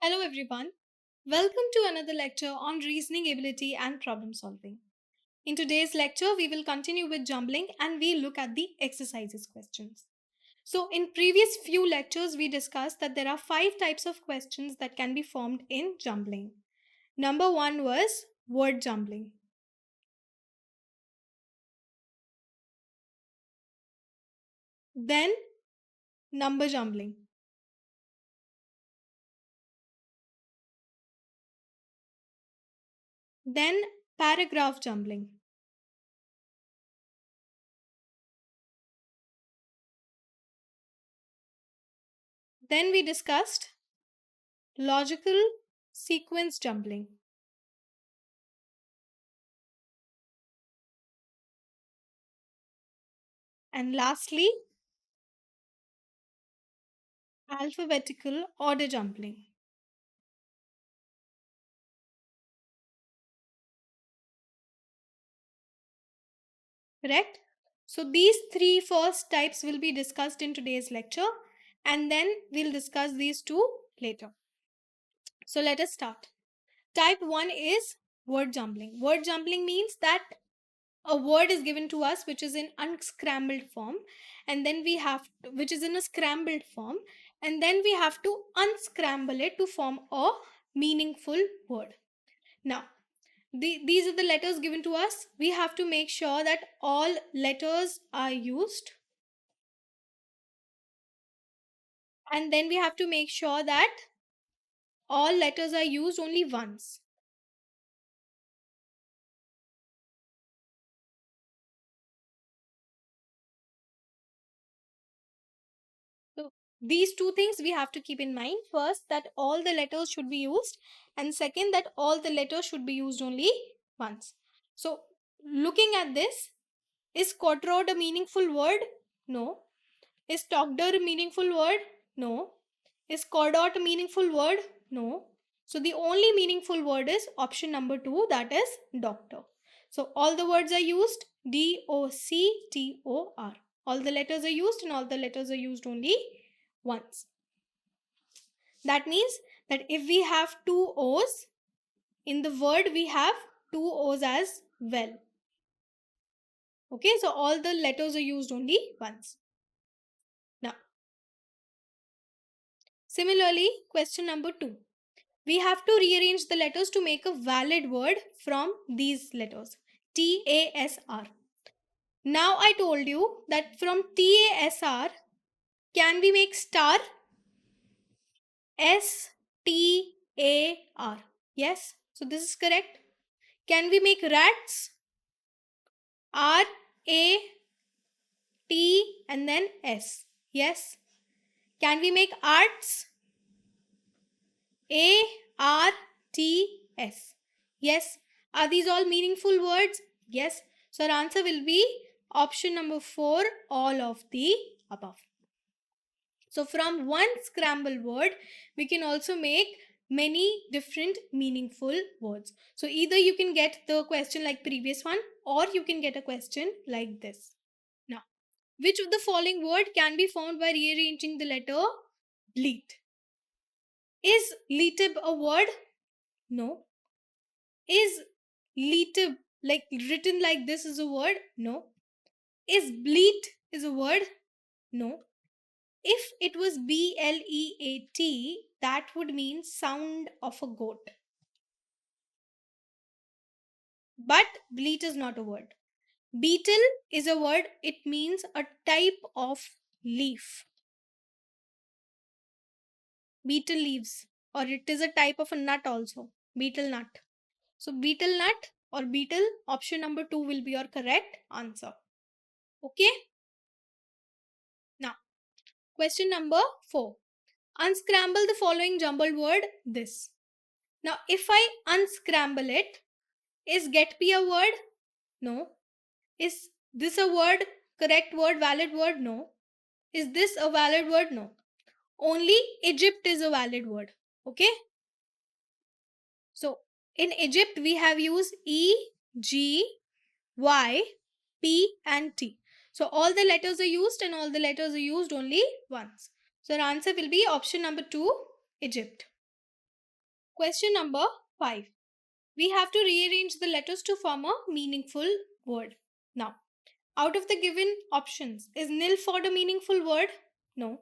Hello everyone. Welcome to another lecture on reasoning ability and problem solving. In today's lecture, we will continue with jumbling and we look at the exercises questions. So in previous few lectures, we discussed that there are 5 types of questions that can be formed in jumbling. Number 1 was word jumbling. Then number jumbling. Then paragraph jumbling. Then we discussed logical sequence jumbling. And lastly, alphabetical order jumbling. Correct? So these three first types will be discussed in today's lecture and then we'll discuss these two later. So let us start. Type 1 is word jumbling. Word jumbling means that a word is given to us which is in unscrambled form and then we have which is in a scrambled form and then we have to unscramble it to form a meaningful word. Now, these are the letters given to us. We have to make sure that all letters are used and then we have to make sure that all letters are used only once. So these two things we have to keep in mind. First, that all the letters should be used, and second, that all the letters should be used only once. So looking at this, is quadrode a meaningful word? No. Is doctor a meaningful word? No. Is cordot a meaningful word? No. So the only meaningful word is option number 2, that is doctor. So all the words are used DOCTOR. All the letters are used and all the letters are used only once. That means that if we have two O's, in the word we have two O's as well. Okay, so all the letters are used only once. Now, similarly, question number 2. We have to rearrange the letters to make a valid word from these letters. TASR. Now I told you that from TASR, can we make star? STAR. Yes, so this is correct. Can we make rats? RAT and then S. Yes. Can we make arts? ARTS. Yes. Are these all meaningful words? Yes. So our answer will be option number 4, all of the above. So from one scramble word, we can also make many different meaningful words. So either you can get the question like previous one or you can get a question like this. Now, which of the following word can be found by rearranging the letter bleat? Is letib a word? No. Is letib like written like this is a word? No. Is bleat is a word? No. If it was BLEAT, that would mean sound of a goat. But bleat is not a word. Beetle is a word, it means a type of leaf. Beetle leaves, or it is a type of a nut also. Beetle nut. So, beetle nut or beetle, option number 2 will be your correct answer. Okay? Now, question number 4. Unscramble the following jumbled word this. Now, if I unscramble it, is get be a word? No. Is this a word? Correct word, valid word? No. Is this a valid word? No. Only Egypt is a valid word. Okay? So, in Egypt, we have used E, G, Y, P, and T. So, all the letters are used and all the letters are used only once. So, our answer will be option number 2, Egypt. Question number 5. We have to rearrange the letters to form a meaningful word. Now, out of the given options, is Nilford a meaningful word? No.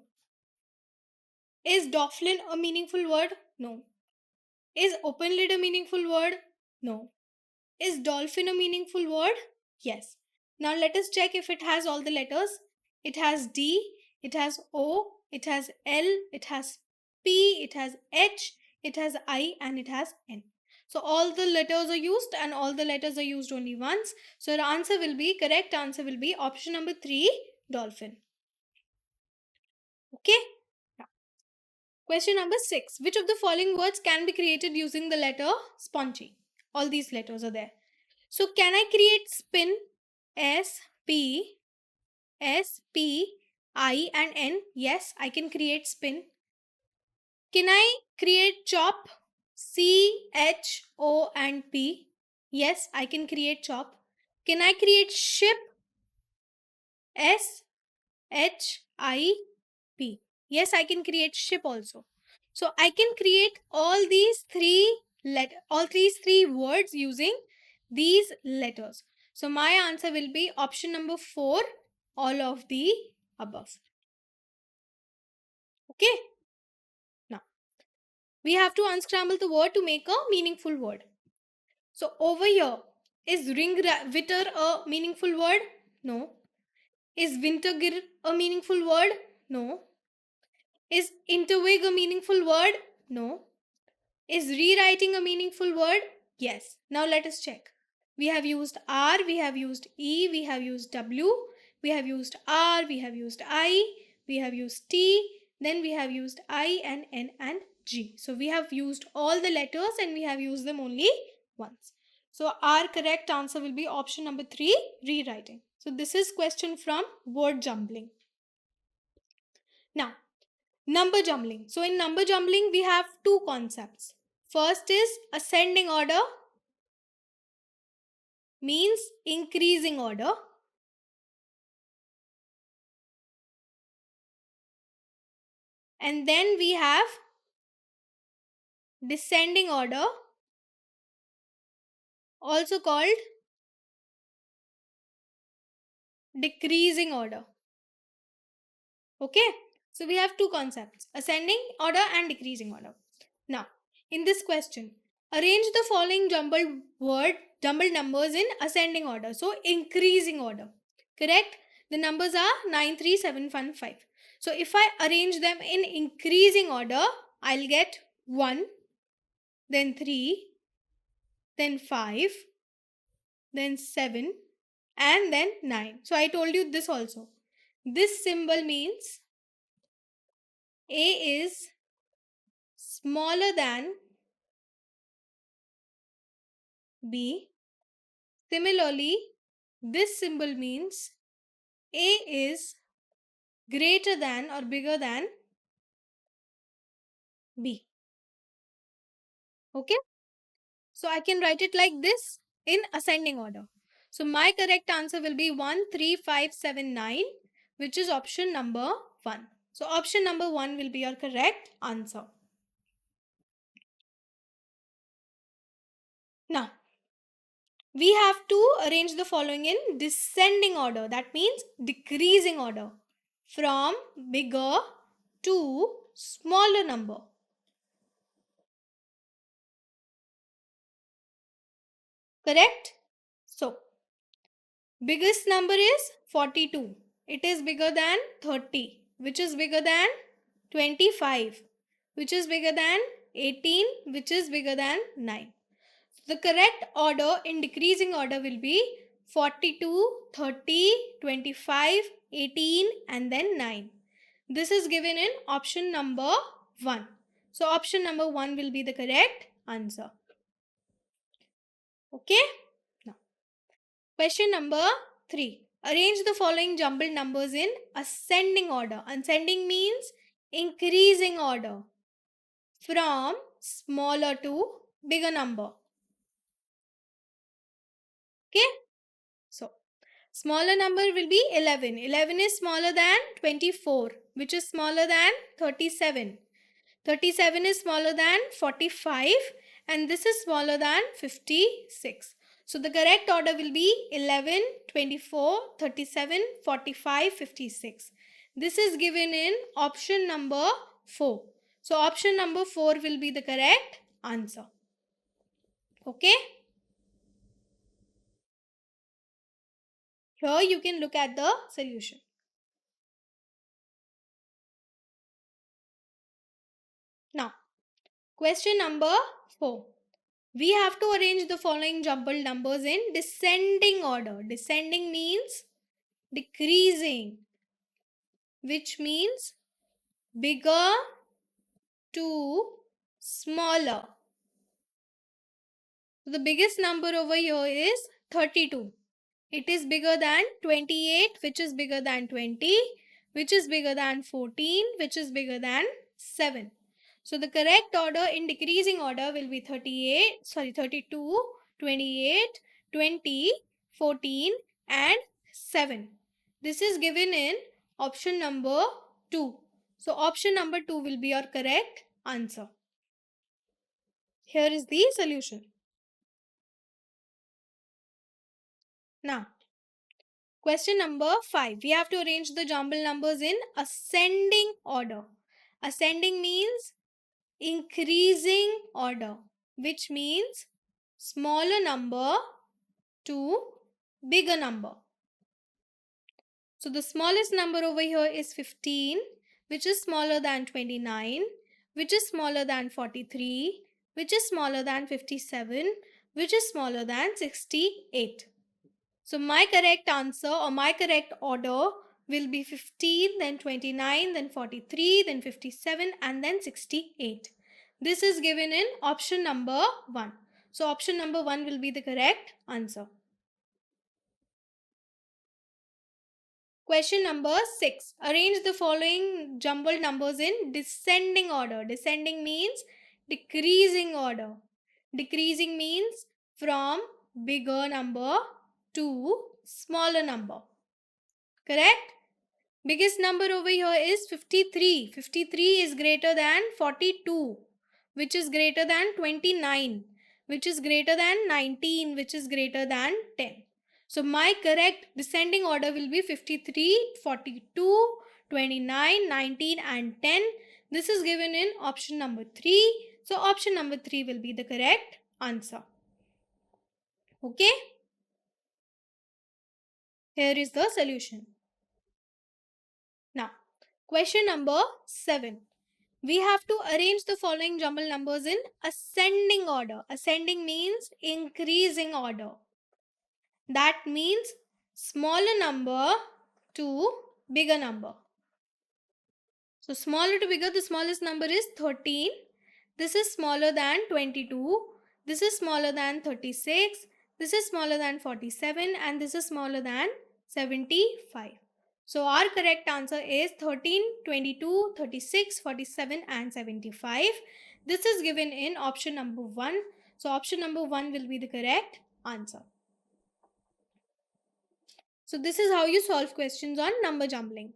Is Dolphin a meaningful word? No. Is open lid a meaningful word? No. Is dolphin a meaningful word? Yes. Now let us check if it has all the letters. It has D, it has O, it has L, it has P, it has H, it has I, and it has N. So all the letters are used and all the letters are used only once. So the answer will be, correct answer will be option number 3, dolphin. Okay. Now, question number 6. Which of the following words can be created using the letter spongy? All these letters are there. So can I create spin? S, P, S, P, I and N. Yes, I can create spin. Can I create chop? C, H, O and P. Yes, I can create chop. Can I create ship? S, H, I, P. Yes, I can create ship also. So I can create all these three words using these letters. So my answer will be option number 4, all of the above. Okay. Now, we have to unscramble the word to make a meaningful word. So over here, is witter a meaningful word? No. Is wintergir a meaningful word? No. Is interwig a meaningful word? No. Is rewriting a meaningful word? Yes. Now let us check. We have used R, we have used E, we have used W, we have used R, we have used I, we have used T, then we have used I and N and G. So we have used all the letters and we have used them only once. So our correct answer will be option number 3, rewriting. So this is question from word jumbling. Now, number jumbling. So in number jumbling, we have two concepts. First is ascending order, means increasing order. And then we have descending order, also called decreasing order. Okay, so we have two concepts, ascending order and decreasing order. Now, in this question, arrange the following jumbled numbers in ascending order. So, increasing order. Correct? The numbers are 9, 3, 7, 1, 5. So, if I arrange them in increasing order, I'll get 1, then 3, then 5, then 7, and then 9. So, I told you this also. This symbol means A is smaller than B. Similarly, this symbol means A is greater than or bigger than B. Okay? So I can write it like this in ascending order. So my correct answer will be 1, 3, 5, 7, 9, which is option number 1. So option number 1 will be your correct answer. Now, we have to arrange the following in descending order. That means decreasing order from bigger to smaller number. Correct? So, biggest number is 42. It is bigger than 30, which is bigger than 25, which is bigger than 18, which is bigger than 9. The correct order in decreasing order will be 42, 30, 25, 18 and then 9. This is given in option number 1. So option number 1 will be the correct answer. Okay? Now, question number 3. Arrange the following jumbled numbers in ascending order. Ascending means increasing order from smaller to bigger number. Okay? So, smaller number will be 11. 11 is smaller than 24, which is smaller than 37. 37 is smaller than 45 and this is smaller than 56. So the correct order will be 11, 24, 37, 45, 56. This is given in option number 4. So option number 4 will be the correct answer. Okay. Here you can look at the solution. Now, question number 4. We have to arrange the following jumbled numbers in descending order. Descending means decreasing, which means bigger to smaller. So the biggest number over here is 32. It is bigger than 28, which is bigger than 20, which is bigger than 14, which is bigger than 7. So the correct order in decreasing order will be 32, 28, 20, 14 and 7. This is given in option number 2. So option number 2 will be your correct answer. Here is the solution. Now, question number 5. We have to arrange the jumbled numbers in ascending order. Ascending means increasing order, which means smaller number to bigger number. So the smallest number over here is 15, which is smaller than 29, which is smaller than 43, which is smaller than 57, which is smaller than 68. So my correct answer or my correct order will be 15, then 29, then 43, then 57 and then 68. This is given in option number 1. So option number 1 will be the correct answer. Question number 6. Arrange the following jumbled numbers in descending order. Descending means decreasing order. Decreasing means from bigger number to smaller number. Correct? Biggest number over here is 53. 53 is greater than 42, which is greater than 29, which is greater than 19, which is greater than 10. So my correct descending order will be 53, 42, 29, 19 and 10. This is given in option number 3. So option number 3 will be the correct answer. Okay. Here is the solution. Now, question number 7. We have to arrange the following jumbled numbers in ascending order. Ascending means increasing order. That means smaller number to bigger number. So smaller to bigger, the smallest number is 13. This is smaller than 22. This is smaller than 36. This is smaller than 47 and this is smaller than 75. So our correct answer is 13, 22, 36, 47 and 75. This is given in option number 1. So option number 1 will be the correct answer. So this is how you solve questions on number jumbling.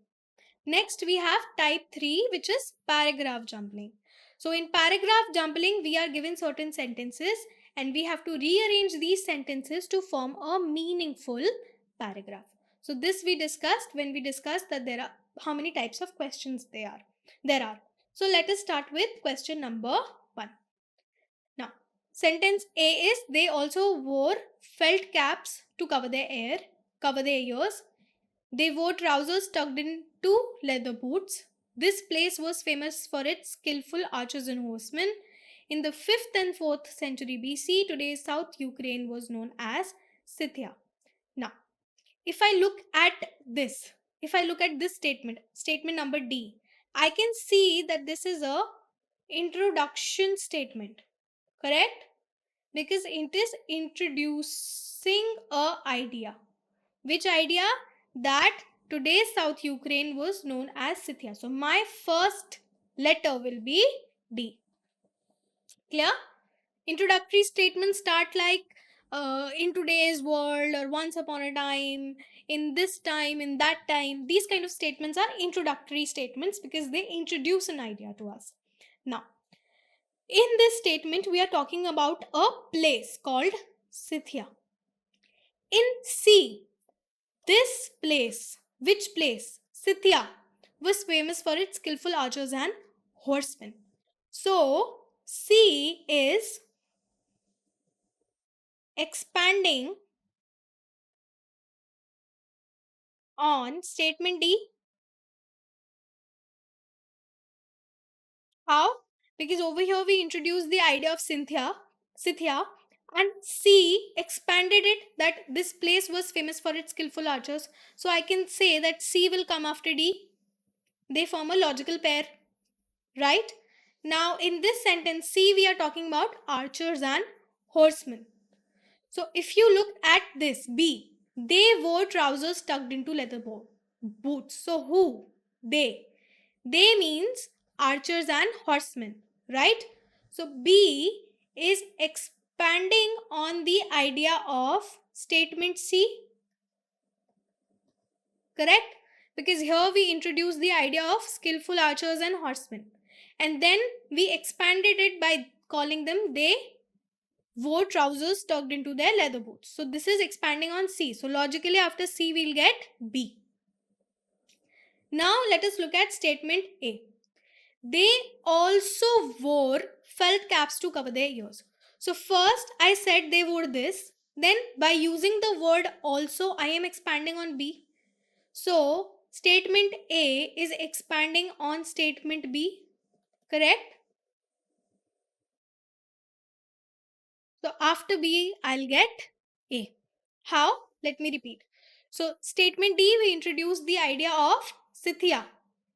Next we have type 3, which is paragraph jumbling. So in paragraph jumbling, we are given certain sentences and we have to rearrange these sentences to form a meaningful paragraph. So this we discussed when we discussed that there are how many types of questions there are. So let us start with question number 1. Now, sentence A is they also wore felt caps to cover their ears. They wore trousers tucked into leather boots. This place was famous for its skillful archers and horsemen. In the 5th and 4th century BC, today's South Ukraine was known as Scythia. Now, if I look at this statement number D, I can see that this is a introduction statement, correct? Because it is introducing a idea. Which idea? That today's South Ukraine was known as Scythia. So my first letter will be D. Clear? Introductory statements start like in today's world or once upon a time, in this time, in that time. These kind of statements are introductory statements because they introduce an idea to us. Now, in this statement, we are talking about a place called Scythia. In C, this place, which place? Scythia was famous for its skillful archers and horsemen. So, C is expanding on statement D. How? Because over here we introduced the idea of Scythia, and C expanded it that this place was famous for its skillful archers. So I can say that C will come after D. They form a logical pair, right? Now in this sentence, C we are talking about archers and horsemen. So if you look at this B, they wore trousers tucked into leather boots. So who? They. They means archers and horsemen, right? So B is expanding on the idea of statement C, correct? Because here we introduce the idea of skillful archers and horsemen. And then we expanded it by calling them they wore trousers tucked into their leather boots. So this is expanding on C. So logically after C we'll get B. Now let us look at statement A. They also wore felt caps to cover their ears. So first I said they wore this. Then by using the word also I am expanding on B. So statement A is expanding on statement B. Correct? So after B I'll get A. How? Let me repeat. So statement D we introduced the idea of Scythia.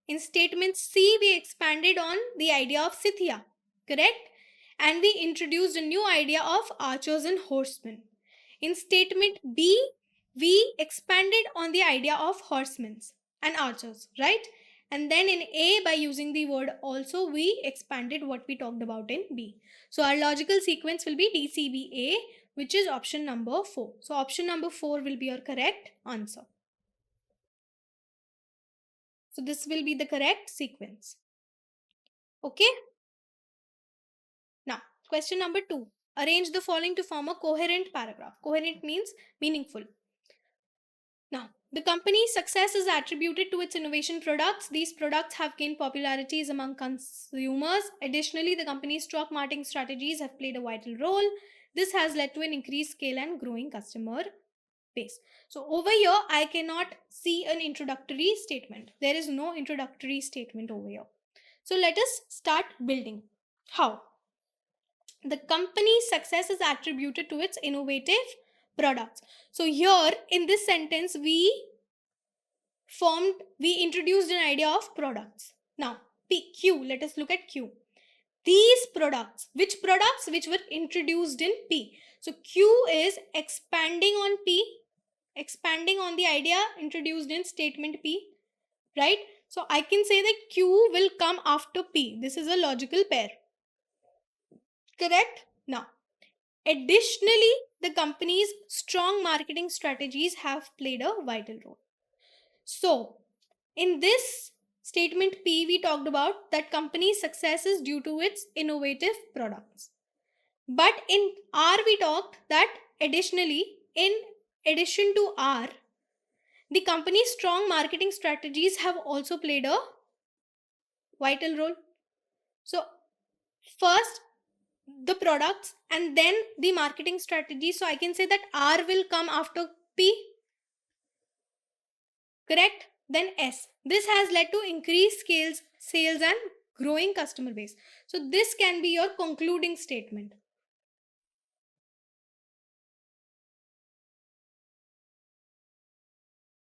In statement C we expanded on the idea of Scythia. Correct? And we introduced a new idea of archers and horsemen. In statement B we expanded on the idea of horsemen and archers, right? And then in A, by using the word also, we expanded what we talked about in B. So our logical sequence will be DCBA, which is option number 4. So option number 4 will be your correct answer. So this will be the correct sequence. Okay. Now, question number 2. Arrange the following to form a coherent paragraph. Coherent means meaningful. Now, the company's success is attributed to its innovation products. These products have gained popularities among consumers. Additionally, the company's stock marketing strategies have played a vital role. This has led to an increased scale and growing customer base. So over here, I cannot see an introductory statement. There is no introductory statement over here. So let us start building. How? The company's success is attributed to its innovative products. So here in this sentence, we introduced an idea of products. Now, Q, let us look at Q. These products, which were introduced in P? So Q is expanding on P, expanding on the idea introduced in statement P, right? So I can say that Q will come after P. This is a logical pair. Correct? Now, additionally, the company's strong marketing strategies have played a vital role. So, in this statement P, we talked about that company's success is due to its innovative products. But in R, we talked that additionally, in addition to R, the company's strong marketing strategies have also played a vital role. So, first the products and then the marketing strategy. So, I can say that R will come after P. Correct? Then S. This has led to increased sales and growing customer base. So this can be your concluding statement.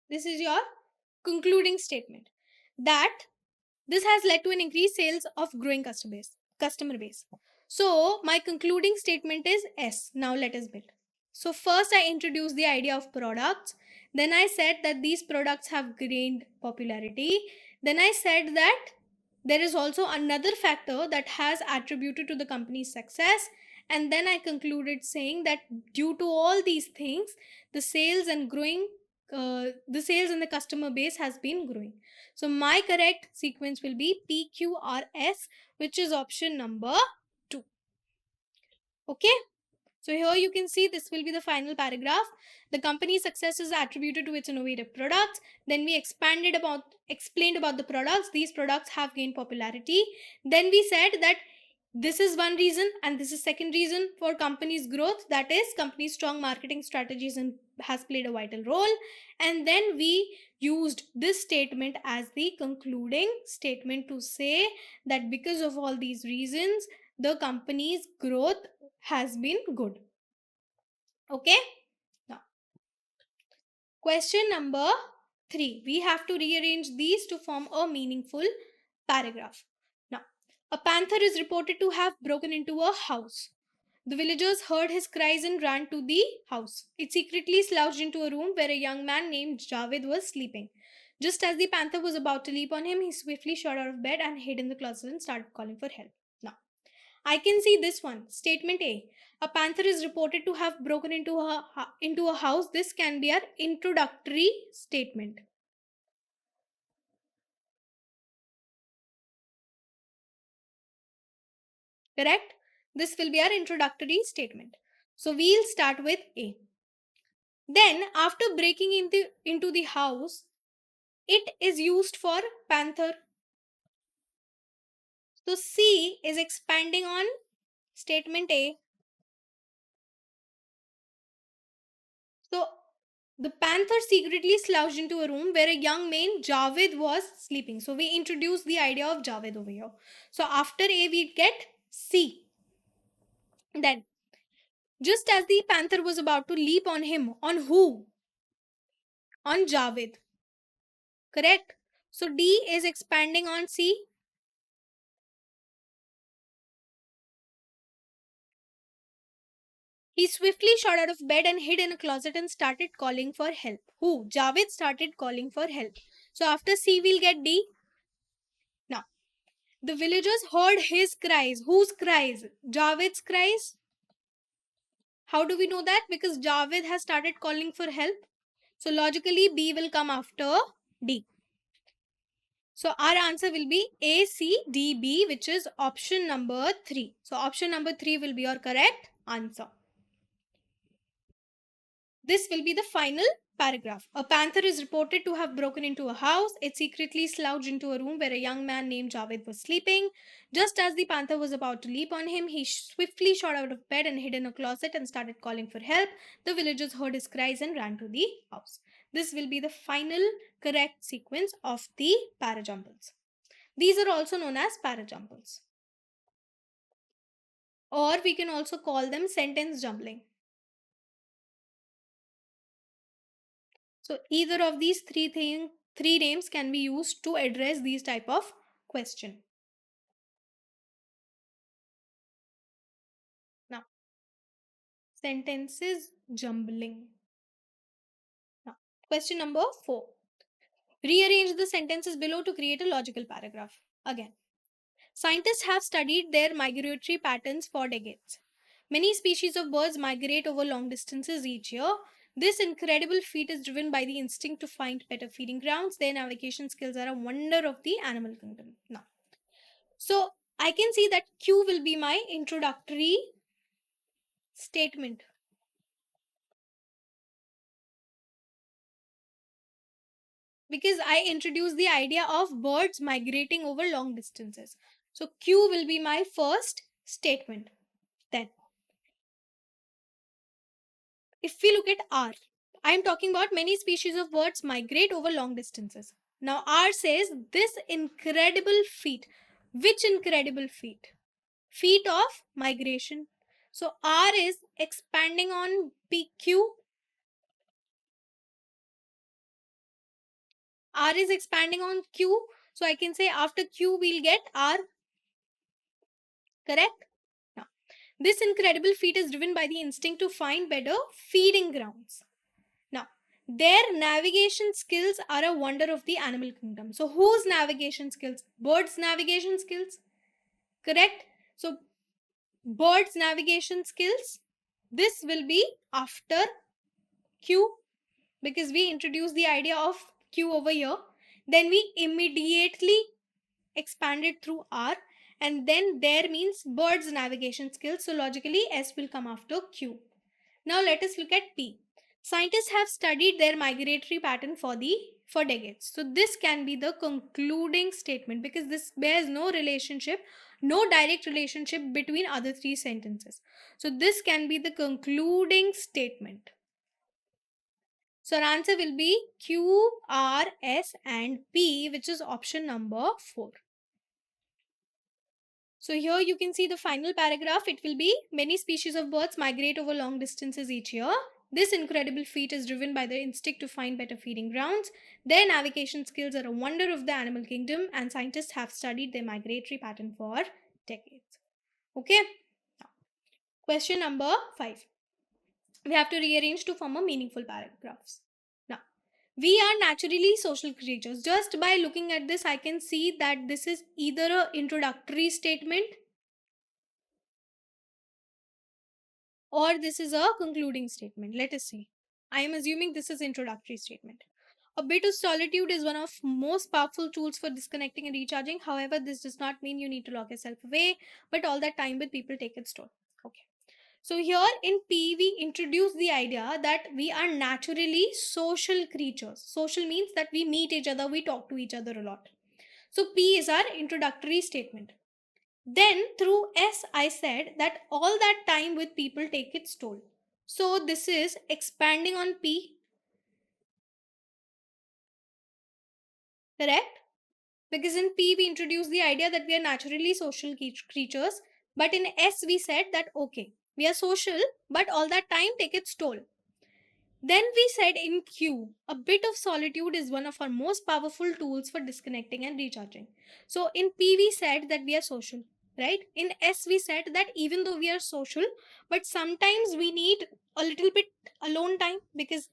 This is your concluding statement that this has led to an increased sales of growing customer base. So my concluding statement is S. Now let us build. So first I introduced the idea of products. Then I said that these products have gained popularity. Then I said that there is also another factor that has attributed to the company's success. And then I concluded saying that due to all these things, the sales and growing the sales in the customer base has been growing. So my correct sequence will be PQRS, which is option number 2. Okay. So here you can see this will be the final paragraph. The company's success is attributed to its innovative products. Then we explained about the products. These products have gained popularity. Then we said that this is one reason and this is second reason for company's growth, that is company's strong marketing strategies and has played a vital role. And then we used this statement as the concluding statement to say that because of all these reasons the company's growth has been good. Okay. Now question number 3, we have to rearrange these to form a meaningful paragraph. Now, a panther is reported to have broken into a house. The villagers heard his cries and ran to the house. It secretly slouched into a room where a young man named Javed was sleeping. Just as the panther was about to leap on him, he swiftly shot out of bed and hid in the closet and started calling for help. Now, I can see this one. Statement A. A panther is reported to have broken into a house. This can be our introductory statement. Correct? This will be our introductory statement. So we'll start with A. Then, after breaking into the house, it is used for panther. So C is expanding on statement A. So the panther secretly slouched into a room where a young man Javed was sleeping. So we introduce the idea of Javed over here. So after A we get C. Then just as the panther was about to leap on him, on who? On Javed. Correct? So D is expanding on C. He swiftly shot out of bed and hid in a closet and started calling for help. Who? Javed started calling for help. So after C, we'll get D. Now, the villagers heard his cries. Whose cries? Javed's cries. How do we know that? Because Javed has started calling for help. So logically, B will come after D. So our answer will be A, C, D, B, which is option number 3. So option number 3 will be your correct answer. This will be the final paragraph. A panther is reported to have broken into a house. It secretly slouched into a room where a young man named Javed was sleeping. Just as the panther was about to leap on him, he swiftly shot out of bed and hid in a closet and started calling for help. The villagers heard his cries and ran to the house. This will be the final correct sequence of the parajumbles. These are also known as parajumbles. Or we can also call them sentence jumbling. So either of these three names can be used to address these type of question. Now, sentences jumbling. Now, question number 4. Rearrange the sentences below to create a logical paragraph. Again, scientists have studied their migratory patterns for decades. Many species of birds migrate over long distances each year. This incredible feat is driven by the instinct to find better feeding grounds. Their navigation skills are a wonder of the animal kingdom. Now, so I can see that Q will be my introductory statement. Because I introduced the idea of birds migrating over long distances. So Q will be my first statement. Then, if we look at R, I am talking about many species of birds migrate over long distances. Now R says this incredible feat. Which incredible feat? Feat of migration. So R is expanding on PQ. R is expanding on Q. So I can say after Q we'll get R. Correct? Now, this incredible feat is driven by the instinct to find better feeding grounds. Now, their navigation skills are a wonder of the animal kingdom. So whose navigation skills? Birds' navigation skills. Correct? So birds' navigation skills. This will be after Q. because we introduced the idea of Q over here. Then we immediately expanded through R, and then there means bird's navigation skills. So logically, S will come after Q. Now let us look at P. Scientists have studied their migratory pattern for decades. So this can be the concluding statement because this bears no relationship, no direct relationship between other three sentences. So this can be the concluding statement. So our answer will be Q, R, S and P, which is option number 4. So here you can see the final paragraph. It will be many species of birds migrate over long distances each year. This incredible feat is driven by their instinct to find better feeding grounds. Their navigation skills are a wonder of the animal kingdom, and scientists have studied their migratory pattern for decades. Okay. Now, question number 5. We have to rearrange to form a meaningful paragraphs. Now, we are naturally social creatures. Just by looking at this, I can see that this is either an introductory statement or this is a concluding statement. Let us see. I am assuming this is introductory statement. A bit of solitude is one of most powerful tools for disconnecting and recharging. However, this does not mean you need to lock yourself away, but all that time with people take its toll. Okay. So here in P, we introduce the idea that we are naturally social creatures. Social means that we meet each other, we talk to each other a lot. So P is our introductory statement. Then through S, I said that all that time with people take its toll. So this is expanding on P, correct? Because in P, we introduced the idea that we are naturally social creatures. But in S, we said that, okay, we are social, but all that time take its toll. Then we said in Q, a bit of solitude is one of our most powerful tools for disconnecting and recharging. So in P, we said that we are social, right? In S, we said that even though we are social, but sometimes we need a little bit alone time because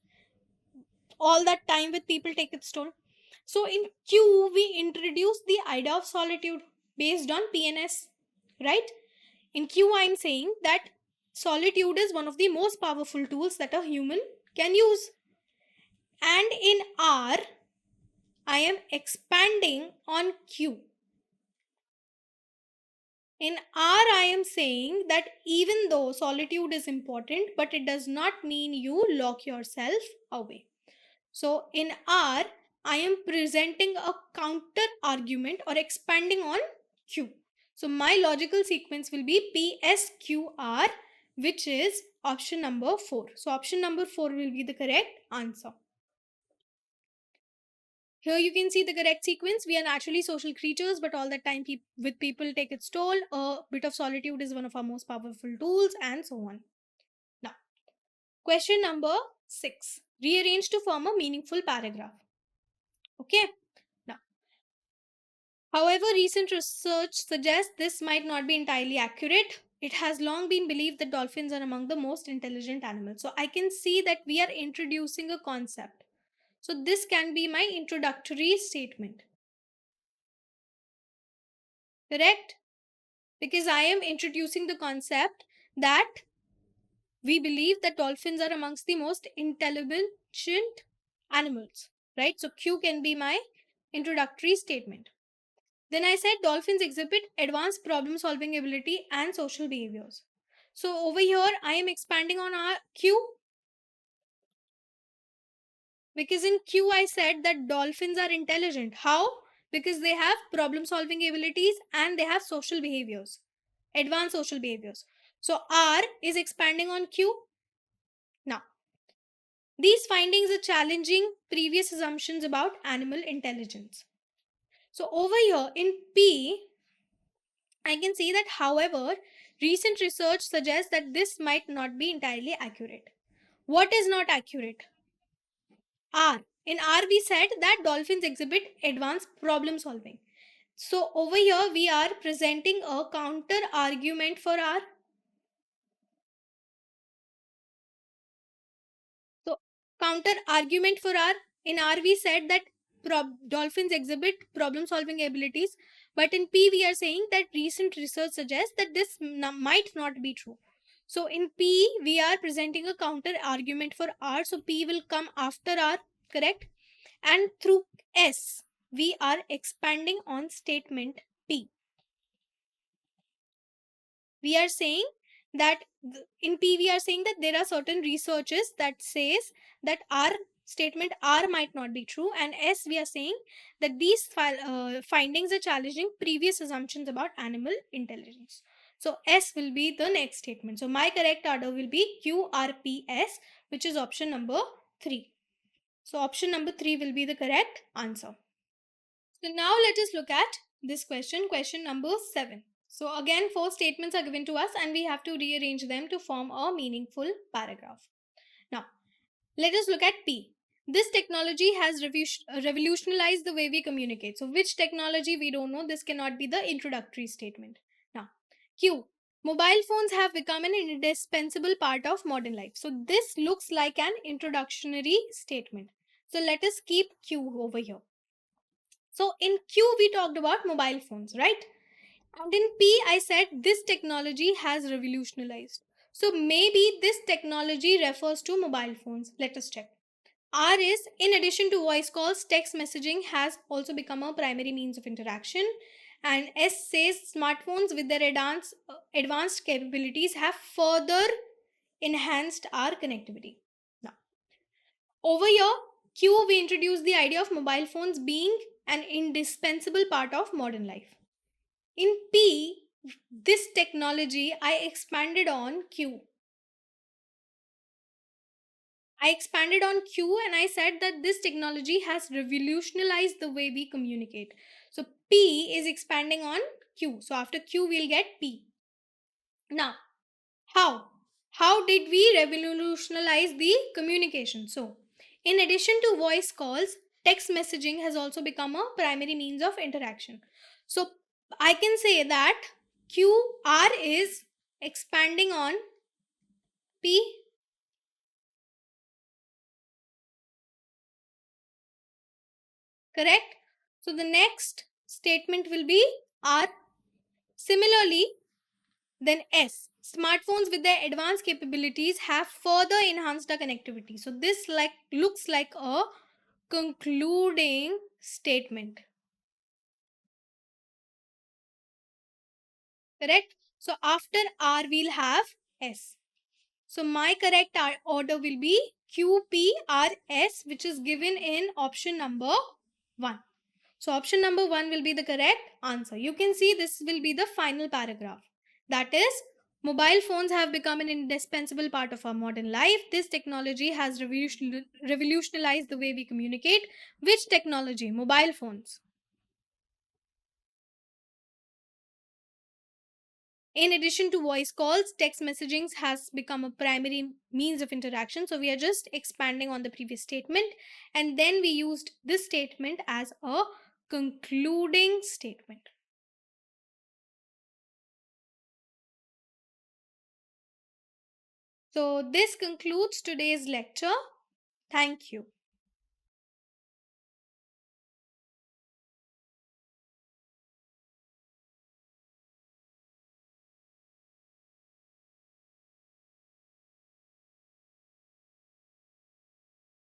all that time with people take its toll. So in Q, we introduce the idea of solitude based on P and S, right? In Q, I'm saying that solitude is one of the most powerful tools that a human can use. And in R, I am expanding on Q. In R, I am saying that even though solitude is important, but it does not mean you lock yourself away. So in R, I am presenting a counter argument or expanding on Q. So my logical sequence will be P, S, Q, R, which is option number 4. So option number 4 will be the correct answer. Here you can see the correct sequence. We are naturally social creatures, but all the time with people take its toll. A bit of solitude is one of our most powerful tools, and so on. Now, question number 6. Rearrange to form a meaningful paragraph. Okay. Now, however, recent research suggests this might not be entirely accurate. It has long been believed that dolphins are among the most intelligent animals. So I can see that we are introducing a concept. So this can be my introductory statement. Correct? Because I am introducing the concept that we believe that dolphins are amongst the most intelligent animals, right? So Q can be my introductory statement. Then I said dolphins exhibit advanced problem solving ability and social behaviors. So over here I am expanding on our Q, because in Q I said that dolphins are intelligent. How? Because they have problem solving abilities and they have social behaviors, advanced social behaviors. So R is expanding on Q. Now, these findings are challenging previous assumptions about animal intelligence. So over here in P, I can see that, however, recent research suggests that this might not be entirely accurate. What is not accurate? R. In R, we said that dolphins exhibit advanced problem solving. So over here, we are presenting a counter argument for R. So counter argument for R. In R, we said that dolphins exhibit problem solving abilities, but in P, we are saying that recent research suggests that this might not be true. So in P, we are presenting a counter argument for R. So P will come after R, correct? And through S, we are expanding on statement P. We are saying that in P, we are saying that there are certain researches that says that R statement R might not be true, and S, we are saying that these findings are challenging previous assumptions about animal intelligence. So S will be the next statement. So my correct order will be QRPS, which is option number 3. So option number 3 will be the correct answer. So now let us look at this question number 7. So again, 4 statements are given to us and we have to rearrange them to form a meaningful paragraph. Now, let us look at P. This technology has revolutionized the way we communicate. So which technology, we don't know. This cannot be the introductory statement. Now, Q. Mobile phones have become an indispensable part of modern life. So this looks like an introductory statement. So let us keep Q over here. So in Q, we talked about mobile phones, right? And in P, I said this technology has revolutionized. So maybe this technology refers to mobile phones. Let us check. R is, in addition to voice calls, text messaging has also become a primary means of interaction. And S says smartphones with their advanced capabilities have further enhanced our connectivity. Now, over here, Q, we introduced the idea of mobile phones being an indispensable part of modern life. In P, this technology, I expanded on Q. I expanded on Q and I said that this technology has revolutionized the way we communicate. So P is expanding on Q. So after Q, we'll get P. Now, how? How did we revolutionize the communication? So, in addition to voice calls, text messaging has also become a primary means of interaction. So, I can say that QR is expanding on P. Correct? So, the next statement will be R. Similarly, then S. Smartphones with their advanced capabilities have further enhanced our connectivity. So this looks like a concluding statement. Correct? So after R we'll have S. So my correct order will be QPRS, which is given in option number 1. So option number 1 will be the correct answer. You can see this will be the final paragraph. That is, mobile phones have become an indispensable part of our modern life. This technology has revolutionized the way we communicate. Which technology? Mobile phones. In addition to voice calls, text messaging has become a primary means of interaction. So we are just expanding on the previous statement. And then we used this statement as a concluding statement. So this concludes today's lecture. Thank you.